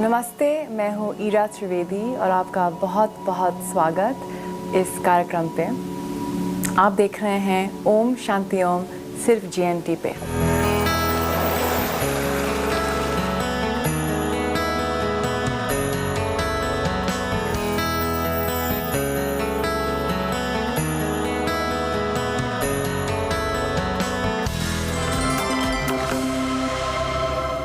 नमस्ते, मैं हूँ ईरा त्रिवेदी और आपका बहुत बहुत स्वागत इस कार्यक्रम पे। आप देख रहे हैं ओम शांति ओम सिर्फ GNT पे।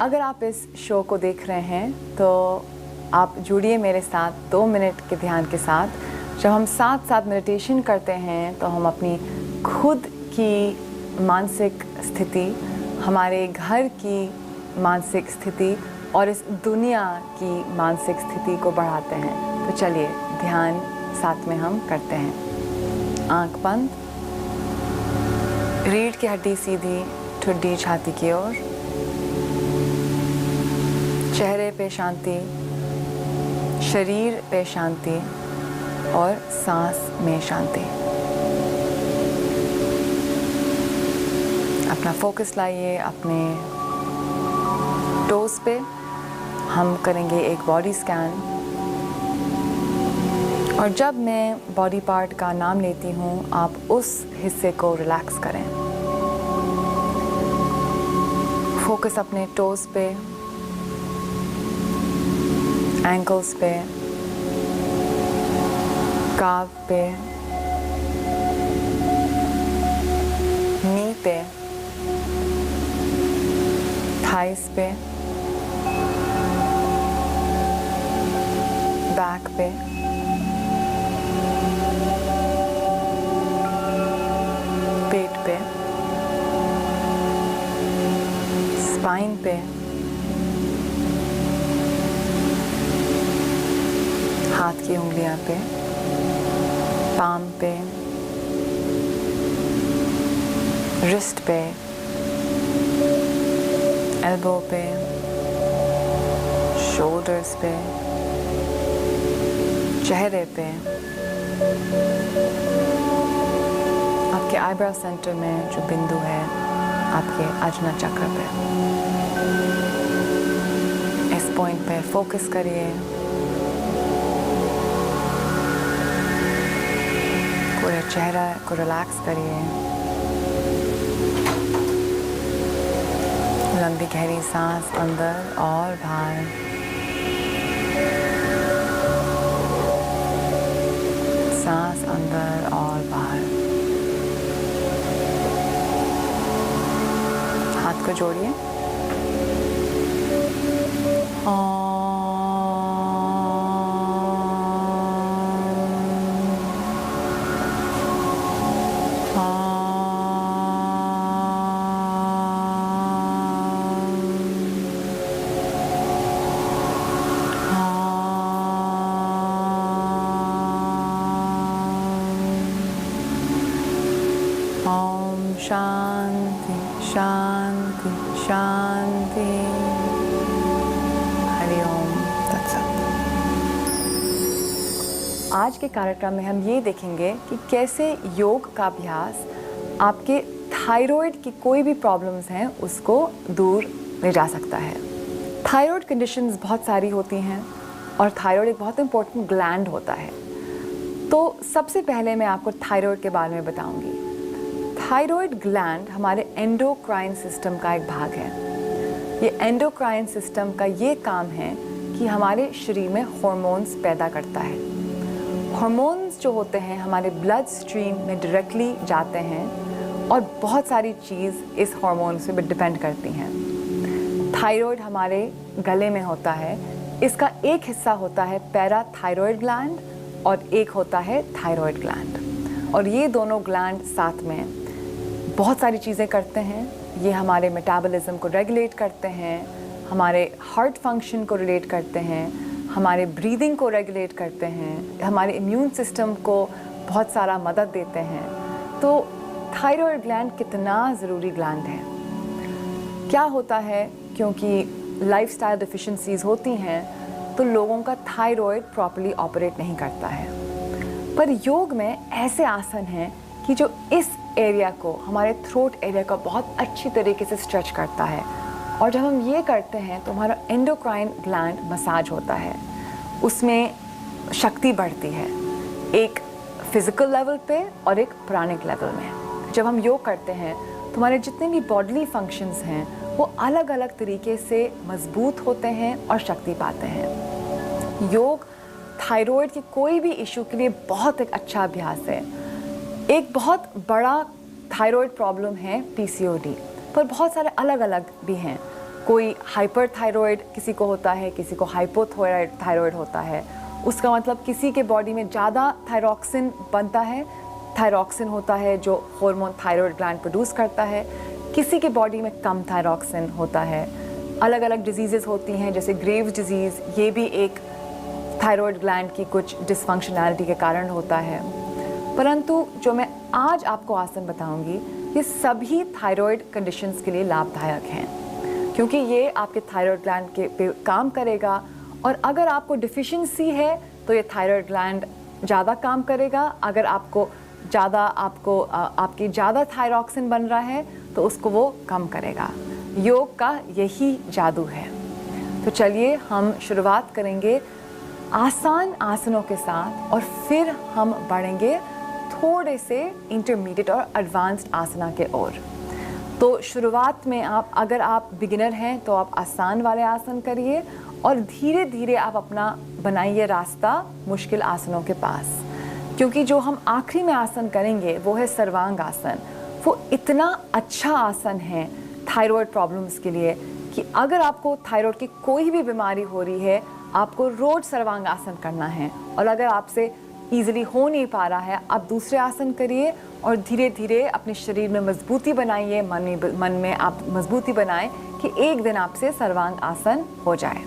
अगर आप इस शो को देख रहे हैं तो आप जुड़िए मेरे साथ 2 मिनट के ध्यान के साथ। जब हम साथ साथ मेडिटेशन करते हैं तो हम अपनी खुद की मानसिक स्थिति, हमारे घर की मानसिक स्थिति और इस दुनिया की मानसिक स्थिति को बढ़ाते हैं। तो चलिए ध्यान साथ में हम करते हैं। आँख बंद, रीढ़ की हड्डी सीधी, ठुड्डी छाती की ओर, चेहरे पे शांति, शरीर पे शांति और सांस में शांति। अपना फोकस लाइए अपने टोस पे। हम करेंगे एक बॉडी स्कैन और जब मैं बॉडी पार्ट का नाम लेती हूँ आप उस हिस्से को रिलैक्स करें। फोकस अपने टोस पे, एंकल्स पे, काफ पे, नी पे, थाइस पे, बैक पे, पेट पे, स्पाइन पे, हाथ की उंगलियां पे, पाम पे, रिस्ट पे, एल्बो पे, शोल्डर्स पे, चेहरे पे, आपके आईब्रो सेंटर में जो बिंदु है आपके आजना चक्र पे। इस पॉइंट पे फोकस करिए। पूरे चेहरा को रिलैक्स करिए। लंबी गहरी सांस अंदर और बाहर। सांस अंदर और बाहर। हाथ को जोड़िए। शांति शांति शांति। हरि ओम तत्सत। आज के कार्यक्रम में हम ये देखेंगे कि कैसे योग का अभ्यास आपके थायराइड की कोई भी प्रॉब्लम्स हैं उसको दूर ले जा सकता है। थायराइड कंडीशंस बहुत सारी होती हैं और थायराइड एक बहुत इंपॉर्टेंट ग्लैंड होता है। तो सबसे पहले मैं आपको थायराइड के बारे में बताऊंगी। थायराइड ग्लैंड हमारे एंडोक्राइन सिस्टम का एक भाग है। ये एंडोक्राइन सिस्टम का ये काम है कि हमारे शरीर में हार्मोन्स पैदा करता है। हार्मोन्स जो होते हैं हमारे ब्लड स्ट्रीम में डायरेक्टली जाते हैं और बहुत सारी चीज़ इस हार्मोन्स पे डिपेंड करती हैं। थायराइड हमारे गले में होता है। इसका एक हिस्सा होता है पैराथायराइड ग्लैंड और एक होता है थायराइड ग्लैंड। और ये दोनों ग्लैंड साथ में बहुत सारी चीज़ें करते हैं। ये हमारे मेटाबॉलिज्म को रेगुलेट करते हैं, हमारे हार्ट फंक्शन को रिलेट करते हैं, हमारे ब्रीदिंग को रेगुलेट करते हैं, हमारे इम्यून सिस्टम को बहुत सारा मदद देते हैं। तो थायराइड ग्लैंड कितना ज़रूरी ग्लैंड है। क्या होता है, क्योंकि लाइफस्टाइल डिफिशिएंसीज होती हैं तो लोगों का थायराइड प्रॉपर्ली ऑपरेट नहीं करता है। पर योग में ऐसे आसन हैं कि जो इस एरिया को, हमारे थ्रोट एरिया को बहुत अच्छी तरीके से स्ट्रेच करता है। और जब हम ये करते हैं तो हमारा एंडोक्राइन ग्लैंड मसाज होता है, उसमें शक्ति बढ़ती है, एक फिजिकल लेवल पे और एक प्राणिक लेवल में। जब हम योग करते हैं तो हमारे जितने भी बॉडीली फंक्शंस हैं वो अलग अलग तरीके से मजबूत होते हैं और शक्ति पाते हैं। योग थायराइड के कोई भी इशू के लिए बहुत एक अच्छा अभ्यास है। एक बहुत बड़ा थायराइड प्रॉब्लम है PCOD, पर बहुत सारे अलग अलग भी हैं। कोई हाइपर थायराइड किसी को होता है, किसी को हाइपोथायराइड थायराइड होता है। उसका मतलब किसी के बॉडी में ज़्यादा थायरॉक्सिन बनता है, थायरॉक्सिन होता है जो हार्मोन थायराइड ग्लैंड प्रोड्यूस करता है, किसी के बॉडी में कम थायरॉक्सिन होता है। अलग अलग डिजीज़ेस होती हैं जैसे ग्रेव्स डिजीज़, ये भी एक थायराइड ग्लैंड की कुछ डिसफंक्शनैलिटी के कारण होता है। परंतु जो मैं आज आपको आसन बताऊंगी ये सभी थायराइड कंडीशंस के लिए लाभदायक हैं, क्योंकि ये आपके थायराइड ग्लैंड के पे काम करेगा। और अगर आपको डिफिशिएंसी है तो ये थायराइड ग्लैंड ज़्यादा काम करेगा। अगर आपकी ज़्यादा थायरॉक्सिन बन रहा है तो उसको वो कम करेगा। योग का यही जादू है। तो चलिए हम शुरुआत करेंगे आसान आसनों के साथ और फिर हम बढ़ेंगे थोड़े से इंटरमीडिएट और एडवांस्ड आसना के ओर। तो शुरुआत में अगर आप बिगिनर हैं तो आप आसान वाले आसन करिए और धीरे धीरे आप अपना बनाइए रास्ता मुश्किल आसनों के पास, क्योंकि जो हम आखिरी में आसन करेंगे वो है सर्वांग आसन। वो इतना अच्छा आसन है थायराइड प्रॉब्लम्स के लिए कि अगर आपको थायराइड की कोई भी बीमारी हो रही है आपको रोज सर्वांग आसन करना है। और अगर आपसे ईजिली हो नहीं पा रहा है आप दूसरे आसन करिए और धीरे धीरे अपने शरीर में मजबूती बनाइए, मन में आप मजबूती बनाएं कि एक दिन आपसे सर्वांग आसन हो जाए।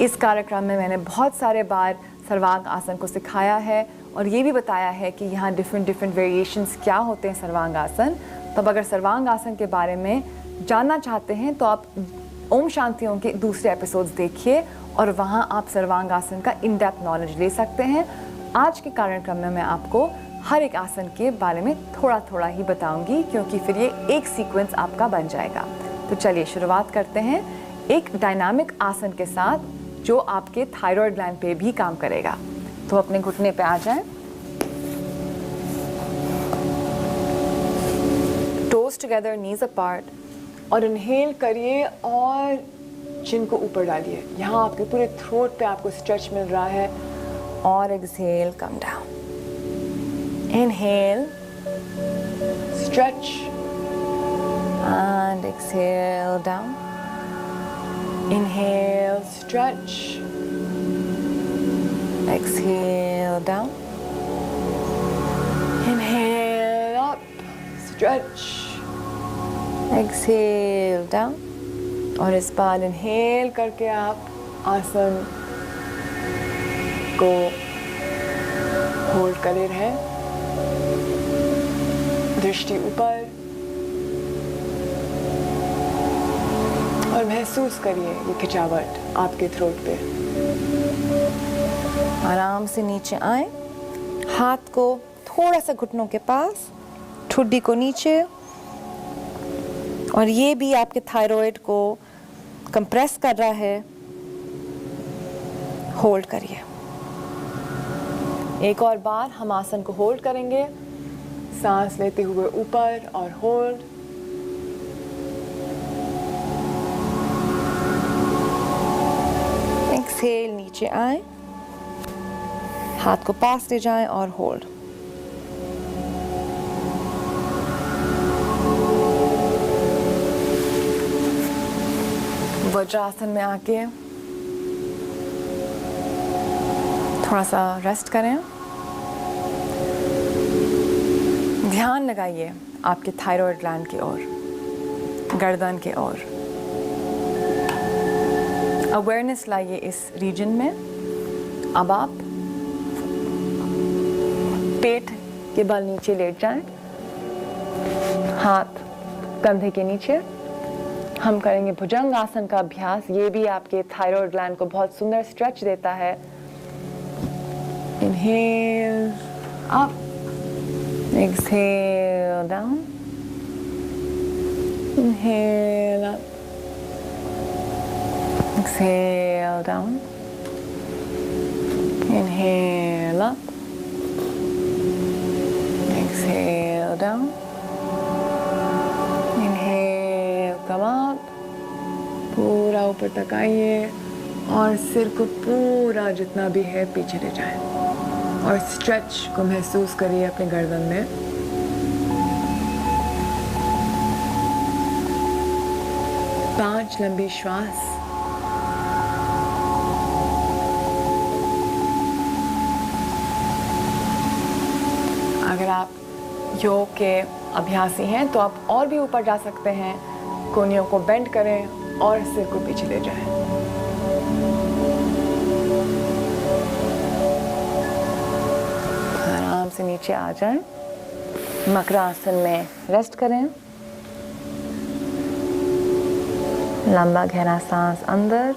इस कार्यक्रम में मैंने बहुत सारे बार सर्वांग आसन को सिखाया है और ये भी बताया है कि यहाँ डिफरेंट वेरिएशंस क्या होते हैं सर्वांग आसन। तब अगर सर्वांग आसन के बारे में जानना चाहते हैं तो आप ओम शांति ओम के दूसरे एपिसोड्स देखिए और वहाँ आप सर्वांग आसन का इन डेप्थ नॉलेज ले सकते हैं। आज के कार्यक्रम में मैं आपको हर एक आसन के बारे में थोड़ा थोड़ा ही बताऊंगी, क्योंकि फिर ये एक सीक्वेंस आपका बन जाएगा। तो चलिए शुरुआत करते हैं एक डायनामिक आसन के साथ जो आपके थायराइड ग्लैंड पे भी काम करेगा। तो अपने घुटने पे आ जाएं, टोज टुगेदर, नीज अपार्ट, और इनहेल करिए और चिन को ऊपर डालिए। यहाँ आपके पूरे थ्रोट पे आपको स्ट्रेच मिल रहा है। और exhale, come down, inhale, stretch and exhale down, inhale, stretch, exhale down, inhale up, stretch, exhale down। और इस बार इनहेल करके आप आसन को होल्ड करे रहें, दृष्टि ऊपर, और महसूस करिए ये खिंचावट आपके थ्रोट पे। आराम से नीचे आए, हाथ को थोड़ा सा घुटनों के पास, ठुड्डी को नीचे, और ये भी आपके थायराइड को कंप्रेस कर रहा है। होल्ड करिए। एक और बार हम आसन को होल्ड करेंगे, सांस लेते हुए ऊपर और होल्ड। एक्सहेल, नीचे आए, हाथ को पास ले जाएं और होल्ड। वज्रासन में आके थोड़ा सा रेस्ट करें। ध्यान लगाइए आपके थायराइड ग्लैंड की ओर, गर्दन के ओर। अवेयरनेस लाइए इस रीजन में। अब आप पेट के बल नीचे लेट जाएं, हाथ कंधे के नीचे। हम करेंगे भुजंग आसन का अभ्यास। ये भी आपके थायराइड ग्लैंड को बहुत सुंदर स्ट्रेच देता है। Inhale up, exhale down, inhale up, Exhale down. Inhale up. Exhale down. Inhale, come up. पूरा ऊपर तक आइए और सिर को पूरा जितना भी है पीछे ले जाएं और स्ट्रेच को महसूस करिए अपने गर्दन में। पांच लंबी श्वास। अगर आप योग के अभ्यासी हैं तो आप और भी ऊपर जा सकते हैं। कोहनियों को बेंड करें और सिर को पीछे ले जाएं। आराम से नीचे आ जाएं। मकरासन में रेस्ट करें। लंबा गहरा सांस अंदर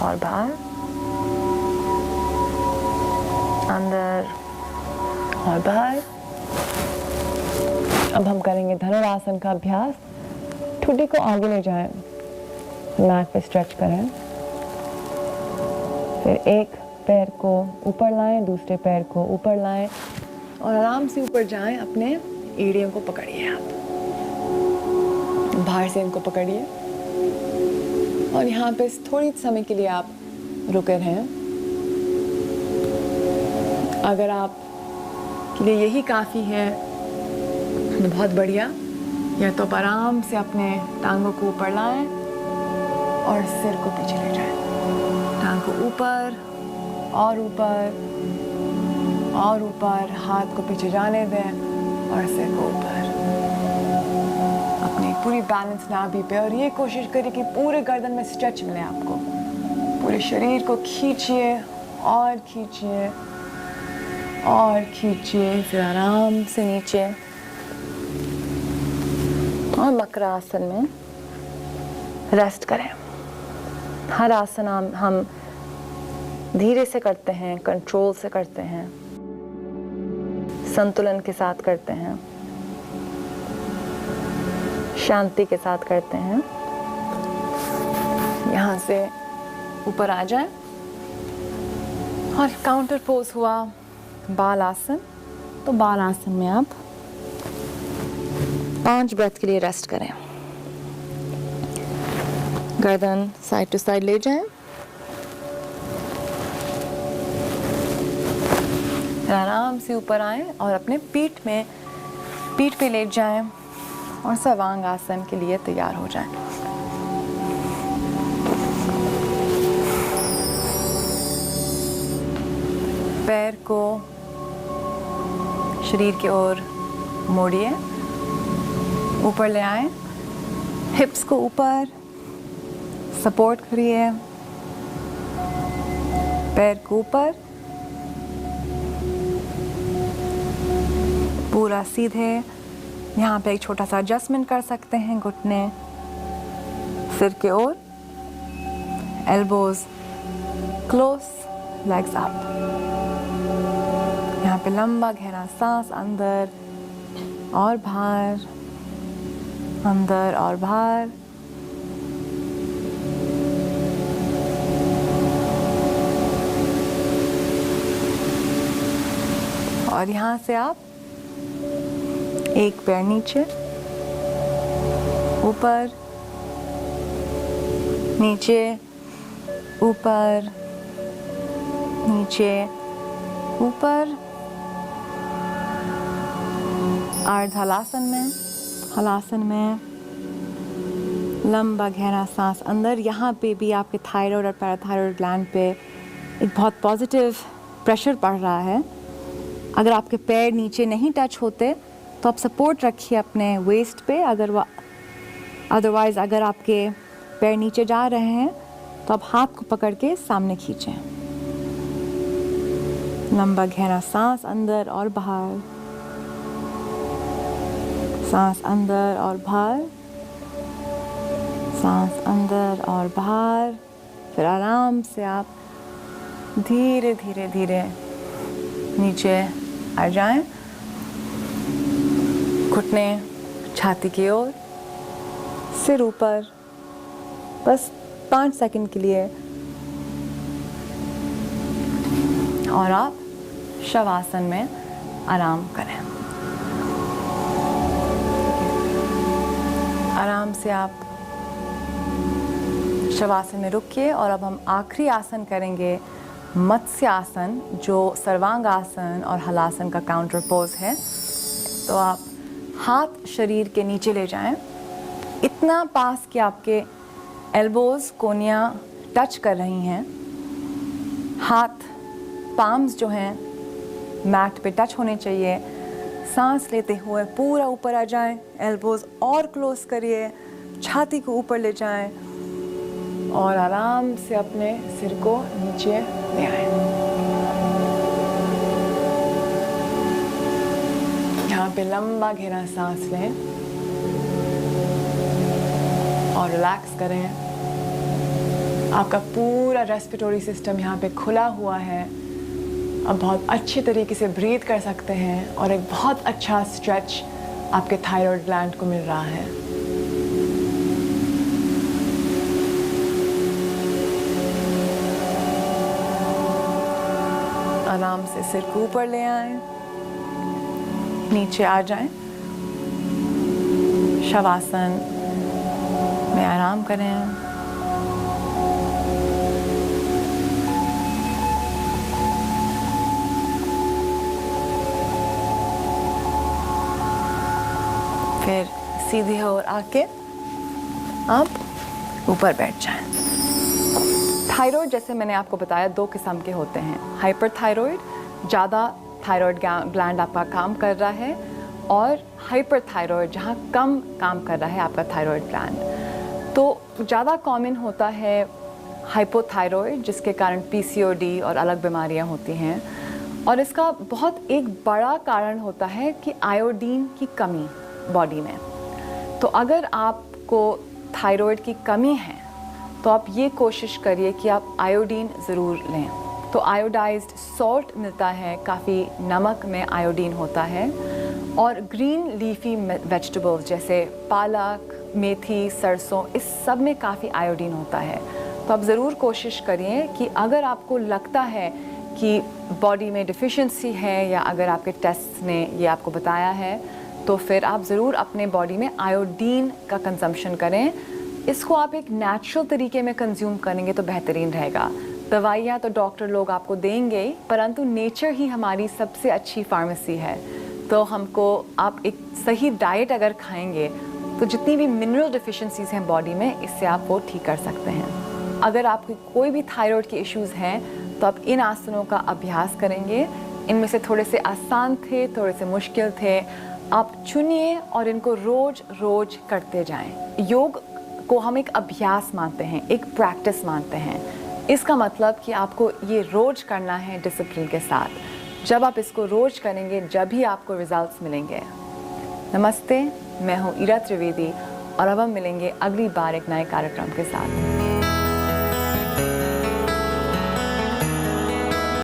और बाहर, अंदर और बाहर। अब हम करेंगे धनुरासन का अभ्यास। ठुड्डी को आगे ले जाएं, मैट पे स्ट्रेच करें, फिर एक पैर को ऊपर लाएं, दूसरे पैर को ऊपर लाएं और आराम से ऊपर जाएं। अपने एड़ियों को पकड़िए, आप बाहर से इनको पकड़िए और यहाँ पे थोड़ी समय के लिए आप रुके रहें। अगर आप के लिए यही काफ़ी है तो बहुत बढ़िया। या तो आप आराम से अपने टांगों को ऊपर लाएं और सिर को पीछे ले जाएं। टांग को ऊपर और ऊपर और ऊपर, हाथ को पीछे जाने दें और सिर को ऊपर। अपनी पूरी बैलेंस नाभि पे और ये कोशिश करिए कि पूरे गर्दन में स्ट्रेच मिले आपको। पूरे शरीर को खींचिए और खींचिए और खींचिए, फिर आराम से नीचे और मकरासन में रेस्ट करें। हर आसन हम धीरे से करते हैं, कंट्रोल से करते हैं, संतुलन के साथ करते हैं, शांति के साथ करते हैं। यहाँ से ऊपर आ जाए और काउंटर पोज हुआ बाल आसन। तो बाल आसन में आप 5 ब्रेथ के लिए रेस्ट करें। गर्दन साइड टू साइड ले जाएं, आराम से ऊपर आएं और अपने पीठ पे लेट जाएं और सर्वांग आसन के लिए तैयार हो जाएं। पैर को शरीर की ओर मोड़िए, ऊपर ले आए, हिप्स को ऊपर सपोर्ट करिए, पैर को ऊपर पूरा सीधे। यहाँ पे एक छोटा सा एडजस्टमेंट कर सकते हैं, घुटने सिर के ओर, एल्बोज क्लोज, लेग्स अप। यहाँ पे लंबा गहरा सांस अंदर और बाहर, अंदर और बाहर। और यहाँ से आप एक पैर नीचे, ऊपर, नीचे, ऊपर, नीचे, ऊपर। अर्ध हलासन में, हलासन में लंबा गहरा सांस अंदर। यहाँ पे भी आपके थायराइड और पैराथायराइड ग्लैंड पे एक बहुत पॉजिटिव प्रेशर पड़ रहा है। अगर आपके पैर नीचे नहीं टच होते तो आप सपोर्ट रखिए अपने वेस्ट पे। अदरवाइज अगर आपके पैर नीचे जा रहे हैं तो आप हाथ को पकड़ के सामने खींचें। लंबा गहरा सांस अंदर और बाहर, सांस अंदर और बाहर, सांस अंदर और बाहर। फिर आराम से आप धीरे धीरे धीरे नीचे आ जाएं। घुटने छाती की ओर, सिर ऊपर, बस 5 सेकंड के लिए। और आप शवासन में आराम करें। आराम से आप शवासन में रुकिए और अब हम आखिरी आसन करेंगे, मत्स्य आसन, जो सर्वांग आसन और हलासन का काउंटर पोज है। तो आप हाथ शरीर के नीचे ले जाएं, इतना पास कि आपके एल्बोज, कोनियाँ टच कर रही हैं। हाथ पाम्स जो हैं मैट पे टच होने चाहिए। सांस लेते हुए पूरा ऊपर आ जाएं, एल्बोज और क्लोज करिए, छाती को ऊपर ले जाएं और आराम से अपने सिर को नीचे ले आएं। यहाँ पे लंबा गहरा सांस लें और रिलैक्स करें। आपका पूरा रेस्पिरेटरी सिस्टम यहाँ पे खुला हुआ है। अब बहुत अच्छे तरीके से ब्रीथ कर सकते हैं और एक बहुत अच्छा स्ट्रेच आपके थायराइड ग्लैंड को मिल रहा है। आराम से सिर को ऊपर ले आएं, नीचे आ जाएं, शवासन में आराम करें। फिर सीधे और आके आप ऊपर बैठ जाएं। थायराइड, जैसे मैंने आपको बताया, 2 किस्म के होते हैं। हाइपरथायराइड, ज़्यादा थायराइड ग्लैंड आपका काम कर रहा है, और हाइपरथायराइड, जहाँ कम काम कर रहा है आपका थायराइड ग्लैंड। तो ज़्यादा कॉमन होता है हाइपोथायराइड, जिसके कारण PCOD और अलग बीमारियाँ होती हैं। और इसका बहुत एक बड़ा कारण होता है कि आयोडीन की कमी बॉडी में। तो अगर आपको थायराइड की कमी है तो आप ये कोशिश करिए कि आप आयोडीन ज़रूर लें। तो आयोडाइज्ड सॉल्ट मिलता है, काफ़ी नमक में आयोडीन होता है। और ग्रीन लीफी वेजिटेबल्स जैसे पालक, मेथी, सरसों, इस सब में काफ़ी आयोडीन होता है। तो आप ज़रूर कोशिश करिए कि अगर आपको लगता है कि बॉडी में डिफिशिएंसी है, या अगर आपके टेस्ट ने ये आपको बताया है, तो फिर आप ज़रूर अपने बॉडी में आयोडीन का कंजम्पशन करें। इसको आप एक नेचुरल तरीके में कंज्यूम करेंगे तो बेहतरीन रहेगा। दवाइयाँ तो डॉक्टर लोग आपको देंगे, परंतु नेचर ही हमारी सबसे अच्छी फार्मेसी है। तो हमको आप एक सही डाइट अगर खाएंगे तो जितनी भी मिनरल डिफिशिएंसीज हैं बॉडी में, इससे आप वो ठीक कर सकते हैं। अगर आपको कोई भी थायराइड के इश्यूज़ हैं तो आप इन आसनों का अभ्यास करेंगे। इनमें से थोड़े से आसान थे, थोड़े से मुश्किल थे। आप चुनिए और इनको रोज रोज करते जाएं। योग को हम एक अभ्यास मानते हैं, एक प्रैक्टिस मानते हैं। इसका मतलब कि आपको ये रोज करना है डिसिप्लिन के साथ। जब आप इसको रोज करेंगे, जब ही आपको रिजल्ट्स मिलेंगे। नमस्ते, मैं हूँ ईरा त्रिवेदी और अब हम मिलेंगे अगली बार एक नए कार्यक्रम के साथ।